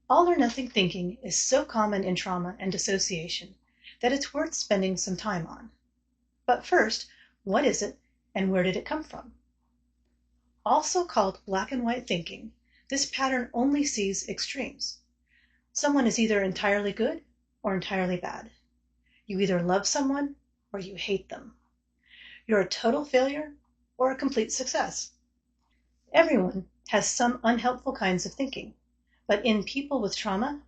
All or nothing thinking is so common in trauma and dissociation that it's worth spending some time on. But first, what is it and where did it come from? Also called black and white thinking, this pattern only sees extremes. Someone is either entirely good or entirely bad. You either love someone or you hate them. You're a total failure or a complete success. Everyone has some unhelpful kinds of thinking, but in people with trauma,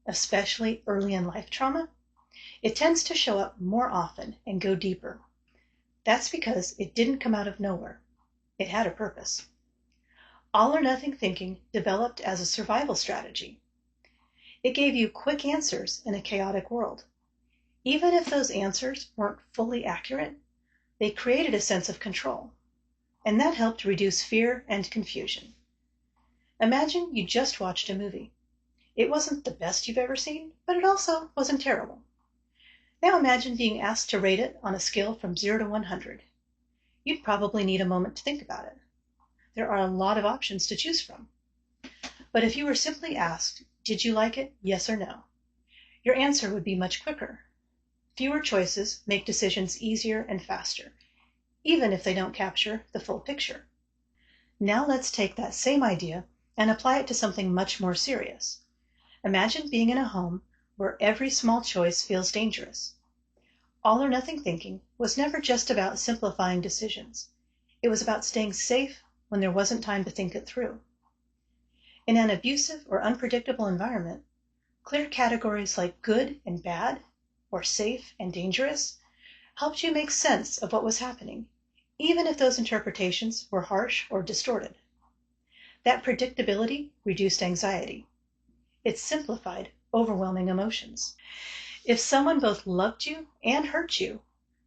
especially early in life trauma, it tends to show up more often and go deeper. That's because it didn't come out of nowhere. It had a purpose. All or nothing thinking developed as a survival strategy. It gave you quick answers in a chaotic world. Even if those answers weren't fully accurate, they created a sense of control, and that helped reduce fear and confusion. Imagine you just watched a movie. It wasn't the best you've ever seen, but it also wasn't terrible. Now imagine being asked to rate it on a scale from 0 to 100. You'd probably need a moment to think about it. There are a lot of options to choose from. But if you were simply asked, did you like it, yes or no, your answer would be much quicker. Fewer choices make decisions easier and faster, even if they don't capture the full picture. Now let's take that same idea and apply it to something much more serious. Imagine being in a home where every small choice feels dangerous. All or nothing thinking was never just about simplifying decisions. It was about staying safe when there wasn't time to think it through. In an abusive or unpredictable environment, clear categories like good and bad, or safe and dangerous, helped you make sense of what was happening, even if those interpretations were harsh or distorted. That predictability reduced anxiety. It simplified overwhelming emotions. If someone both loved you and hurt you,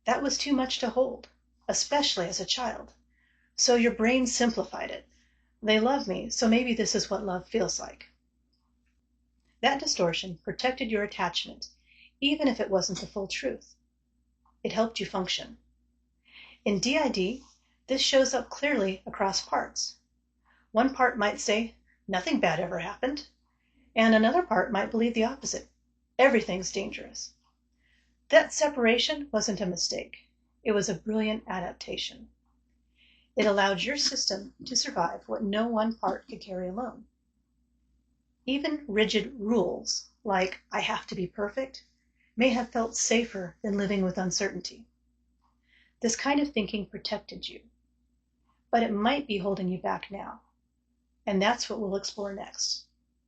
that was too much to hold, especially as a child. So your brain simplified it. They love me, so maybe this is what love feels like. That distortion protected your attachment, even if it wasn't the full truth. It helped you function. In DID, this shows up clearly across parts. One part might say, nothing bad ever happened, and another part might believe the opposite. Everything's dangerous. That separation wasn't a mistake. It was a brilliant adaptation. It allowed your system to survive what no one part could carry alone. Even rigid rules, like I have to be perfect, may have felt safer than living with uncertainty. This kind of thinking protected you, but it might be holding you back now. And that's what we'll explore next.